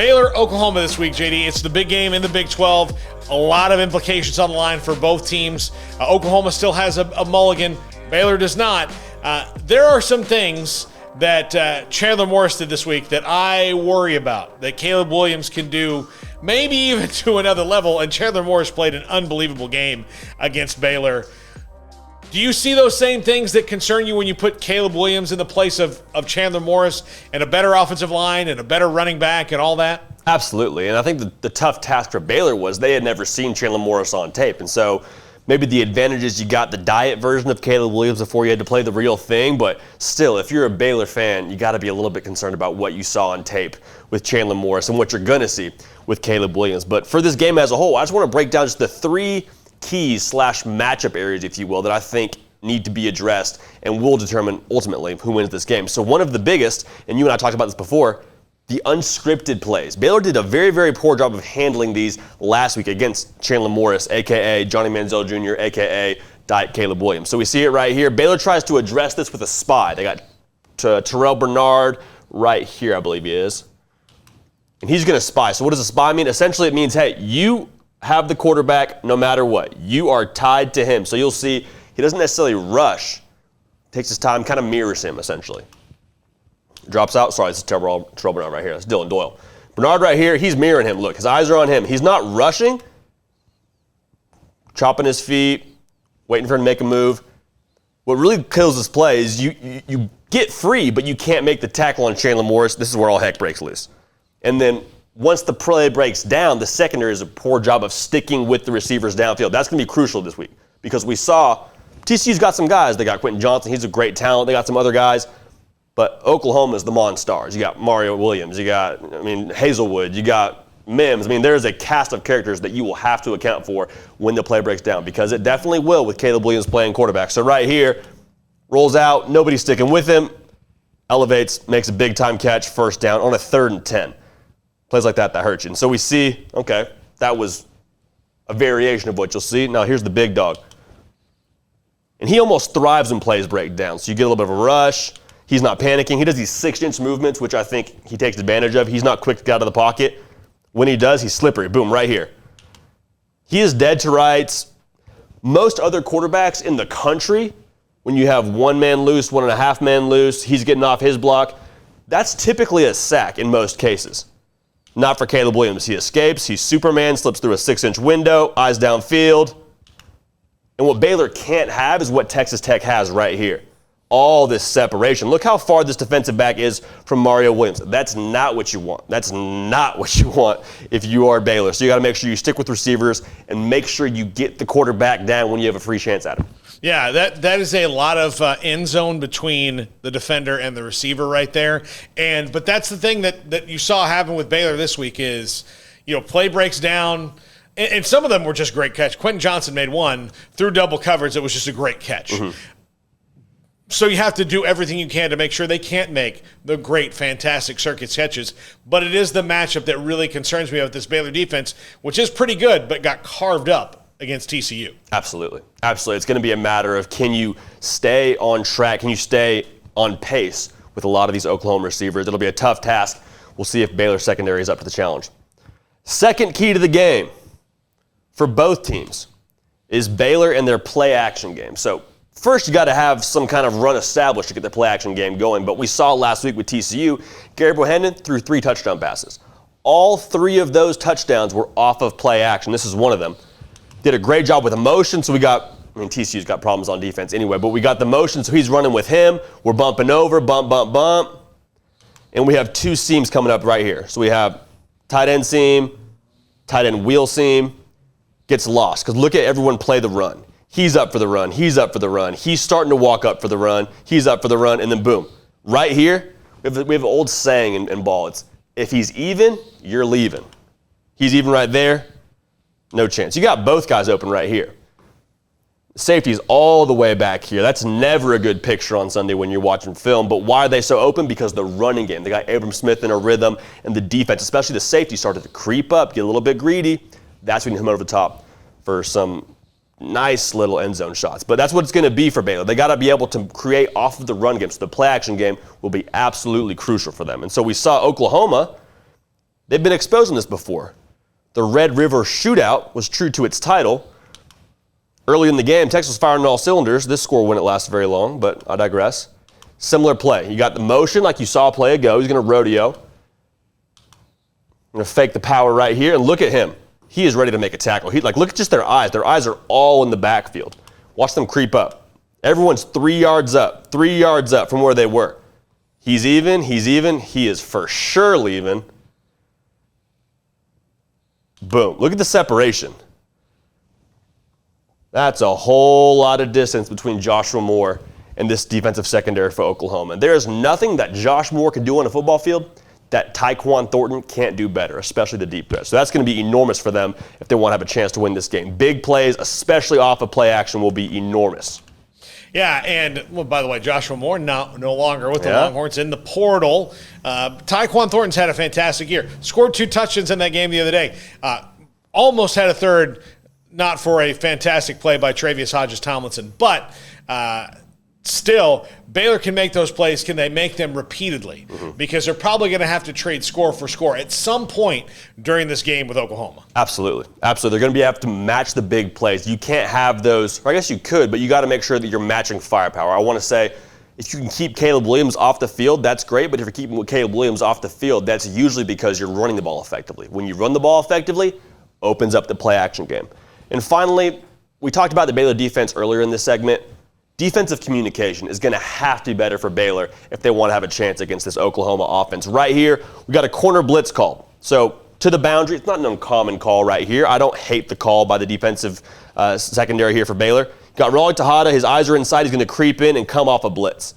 Baylor, Oklahoma this week, JD. It's the big game in the Big 12. A lot of implications on the line for both teams. Oklahoma still has a mulligan. Baylor does not. There are some things that Chandler Morris did this week that I worry about, that Caleb Williams can do maybe even to another level, and Chandler Morris played an unbelievable game against Baylor. Do you see those same things that concern you when you put Caleb Williams in the place of Chandler Morris and a better offensive line and a better running back and all that? Absolutely, and I think the tough task for Baylor was they had never seen Chandler Morris on tape, and so maybe the advantage is you got the diet version of Caleb Williams before you had to play the real thing, but still, if you're a Baylor fan, you got to be a little bit concerned about what you saw on tape with Chandler Morris and what you're going to see with Caleb Williams. But for this game as a whole, I just want to break down just the three keys / matchup areas, if you will, that I think need to be addressed and will determine ultimately who wins this game. So one of the biggest, and you and I talked about this before, the unscripted plays. Baylor did a very, very poor job of handling these last week against Chandler Morris, a.k.a. Johnny Manziel Jr., a.k.a. Diet Caleb Williams. So we see it right here. Baylor tries to address this with a spy. They got Terrell Bernard right here, I believe he is. And he's going to spy. So what does a spy mean? Essentially, it means, hey, you have the quarterback no matter what. You are tied to him. So you'll see he doesn't necessarily rush. Takes his time, kind of mirrors him, essentially. Drops out. Sorry, this is Terrell Bernard right here. That's Dylan Doyle. Bernard right here, he's mirroring him. Look, his eyes are on him. He's not rushing, chopping his feet, waiting for him to make a move. What really kills this play is you get free, but you can't make the tackle on Chandler Morris. This is where all heck breaks loose. And then once the play breaks down, the secondary is a poor job of sticking with the receivers downfield. That's going to be crucial this week because we saw TCU's got some guys. They got Quentin Johnson. He's a great talent. They got some other guys. But Oklahoma is the Monstars. You got Mario Williams. You got, Hazelwood. You got Mims. There's a cast of characters that you will have to account for when the play breaks down because it definitely will with Caleb Williams playing quarterback. So right here, rolls out. Nobody's sticking with him. Elevates, makes a big-time catch, first down on a 3rd and 10. Plays like that hurts you. And so we see, okay, that was a variation of what you'll see. Now here's the big dog. And he almost thrives when plays break down. So you get a little bit of a rush. He's not panicking. He does these 6-inch movements, which I think he takes advantage of. He's not quick to get out of the pocket. When he does, he's slippery. Boom, right here. He is dead to rights. Most other quarterbacks in the country, when you have 1 man loose, 1.5 man loose, he's getting off his block, that's typically a sack in most cases. Not for Caleb Williams. He escapes. He's Superman, slips through a 6-inch window, eyes downfield. And what Baylor can't have is what Texas Tech has right here. All this separation. Look how far this defensive back is from Mario Williams. That's not what you want. That's not what you want if you are Baylor. So you got to make sure you stick with receivers and make sure you get the quarterback down when you have a free chance at him. Yeah, that is a lot of end zone between the defender and the receiver right there. But that's the thing that you saw happen with Baylor this week is, play breaks down, and some of them were just great catch. Quentin Johnson made one through double coverage. It was just a great catch. Mm-hmm. So you have to do everything you can to make sure they can't make the great, fantastic circuit catches. But it is the matchup that really concerns me with this Baylor defense, which is pretty good, but got carved up against TCU. Absolutely. Absolutely. It's going to be a matter of can you stay on track? Can you stay on pace with a lot of these Oklahoma receivers? It'll be a tough task. We'll see if Baylor's secondary is up to the challenge. Second key to the game for both teams is Baylor and their play-action game. So first, you got to have some kind of run established to get the play-action game going. But we saw last week with TCU, Gary Bohannon threw 3 touchdown passes. All 3 of those touchdowns were off of play-action. This is one of them. Did a great job with the motion, so TCU's got problems on defense anyway, but we got the motion, so he's running with him. We're bumping over, bump, bump, bump. And we have 2 seams coming up right here. So we have tight end seam, tight end wheel seam. Gets lost, because look at everyone play the run. He's up for the run. He's up for the run. He's starting to walk up for the run. He's up for the run, and then boom. Right here, we have an old saying in ball. It's, if he's even, you're leaving. He's even right there. No chance. You got both guys open right here. Safety's all the way back here. That's never a good picture on Sunday when you're watching film. But why are they so open? Because the running game. They got Abram Smith in a rhythm, and the defense, especially the safety, started to creep up, get a little bit greedy. That's when you come over the top for some nice little end zone shots. But that's what it's going to be for Baylor. They got to be able to create off of the run game. So the play action game will be absolutely crucial for them. And so we saw Oklahoma They've been exposing this before. The Red River Shootout was true to its title. Early in the game, Texas was firing on all cylinders. This score wouldn't last very long, but I digress. Similar play. You got the motion like you saw a play ago. He's going to rodeo. Going to fake the power right here, and look at him. He is ready to make a tackle. Look at just their eyes. Their eyes are all in the backfield. Watch them creep up. Everyone's 3 yards up from where they were. He's even. He is for sure leaving. Boom. Look at the separation. That's a whole lot of distance between Joshua Moore and this defensive secondary for Oklahoma. There is nothing that Josh Moore can do on a football field that Tyquan Thornton can't do better, especially the deep threat. So that's going to be enormous for them if they want to have a chance to win this game. Big plays, especially off of play action, will be enormous. Yeah, and well, by the way, Joshua Moore no longer with the Longhorns in the portal. Tyquan Thornton's had a fantastic year. Scored 2 touchdowns in that game the other day. Almost had a third, not for a fantastic play by Travius Hodges-Tomlinson. But still, Baylor can make those plays. Can they make them repeatedly? Mm-hmm. Because they're probably going to have to trade score for score at some point during this game with Oklahoma. Absolutely. They're going to have to match the big plays. You can't have those, or I guess you could, but you got to make sure that you're matching firepower. I want to say, if you can keep Caleb Williams off the field, that's great. But if you're keeping Caleb Williams off the field, that's usually because you're running the ball effectively. When you run the ball effectively, opens up the play action game. And finally, we talked about the Baylor defense earlier in this segment. Defensive communication is going to have to be better for Baylor if they want to have a chance against this Oklahoma offense. Right here, we got a corner blitz call. So to the boundary, it's not an uncommon call right here. I don't hate the call by the defensive secondary here for Baylor. Got Raleigh Tejada, his eyes are inside. He's going to creep in and come off a blitz.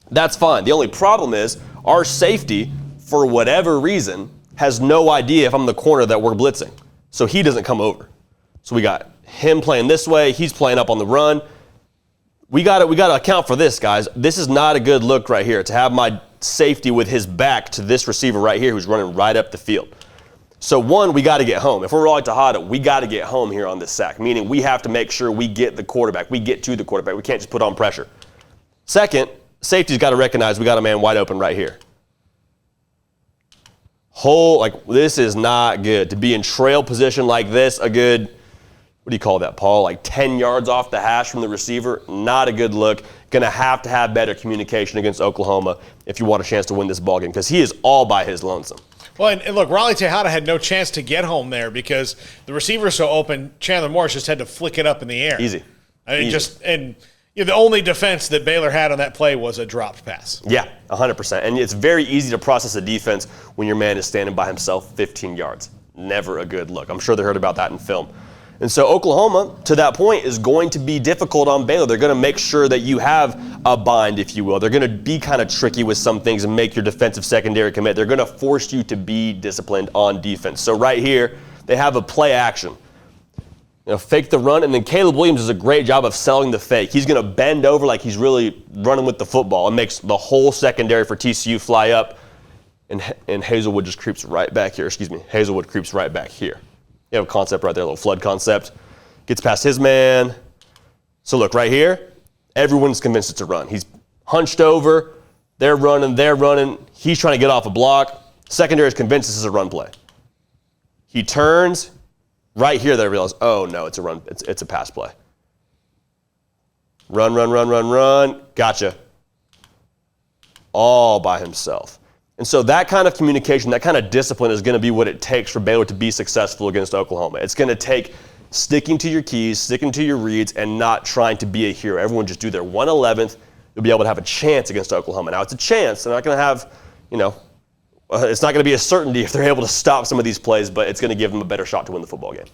That's fine. The only problem is our safety, for whatever reason, has no idea if I'm the corner that we're blitzing. So he doesn't come over. So we got him playing this way. He's playing up on the run. We got to account for this, guys. This is not a good look right here to have my safety with his back to this receiver right here who's running right up the field. So one, we got to get home. If we're Raleigh Tejada, we got to get home here on this sack, meaning we have to make sure we get the quarterback. We get to the quarterback. We can't just put on pressure. Second, safety's got to recognize we got a man wide open right here. This is not good. To be in trail position like this, a good, what do you call that, Paul? 10 yards off the hash from the receiver. Not a good look. Going to have better communication against Oklahoma if you want a chance to win this ballgame because he is all by his lonesome. Well, and look, Raleigh Tejada had no chance to get home there because the receiver is so open. Chandler Morris just had to flick it up in the air. Easy. The only defense that Baylor had on that play was a dropped pass. Yeah, 100%. And it's very easy to process a defense when your man is standing by himself 15 yards. Never a good look. I'm sure they heard about that in film. And so Oklahoma, to that point, is going to be difficult on Baylor. They're going to make sure that you have a bind, if you will. They're going to be kind of tricky with some things and make your defensive secondary commit. They're going to force you to be disciplined on defense. So right here, they have a play action. Fake the run, and then Caleb Williams does a great job of selling the fake. He's going to bend over like he's really running with the football and makes the whole secondary for TCU fly up, and Hazelwood just creeps right back here. Hazelwood creeps right back here. You have a concept right there, a little flood concept. Gets past his man. So look, right here, everyone's convinced it's a run. He's hunched over. They're running. He's trying to get off a block. Secondary is convinced this is a run play. He turns. Right here, they realize, oh, no, it's a run. It's a pass play. Run. Gotcha. All by himself. And so that kind of communication, that kind of discipline is going to be what it takes for Baylor to be successful against Oklahoma. It's going to take sticking to your keys, sticking to your reads, and not trying to be a hero. Everyone just do their 1/11th. You'll be able to have a chance against Oklahoma. Now, it's a chance. They're not going to have, it's not going to be a certainty if they're able to stop some of these plays, but it's going to give them a better shot to win the football game.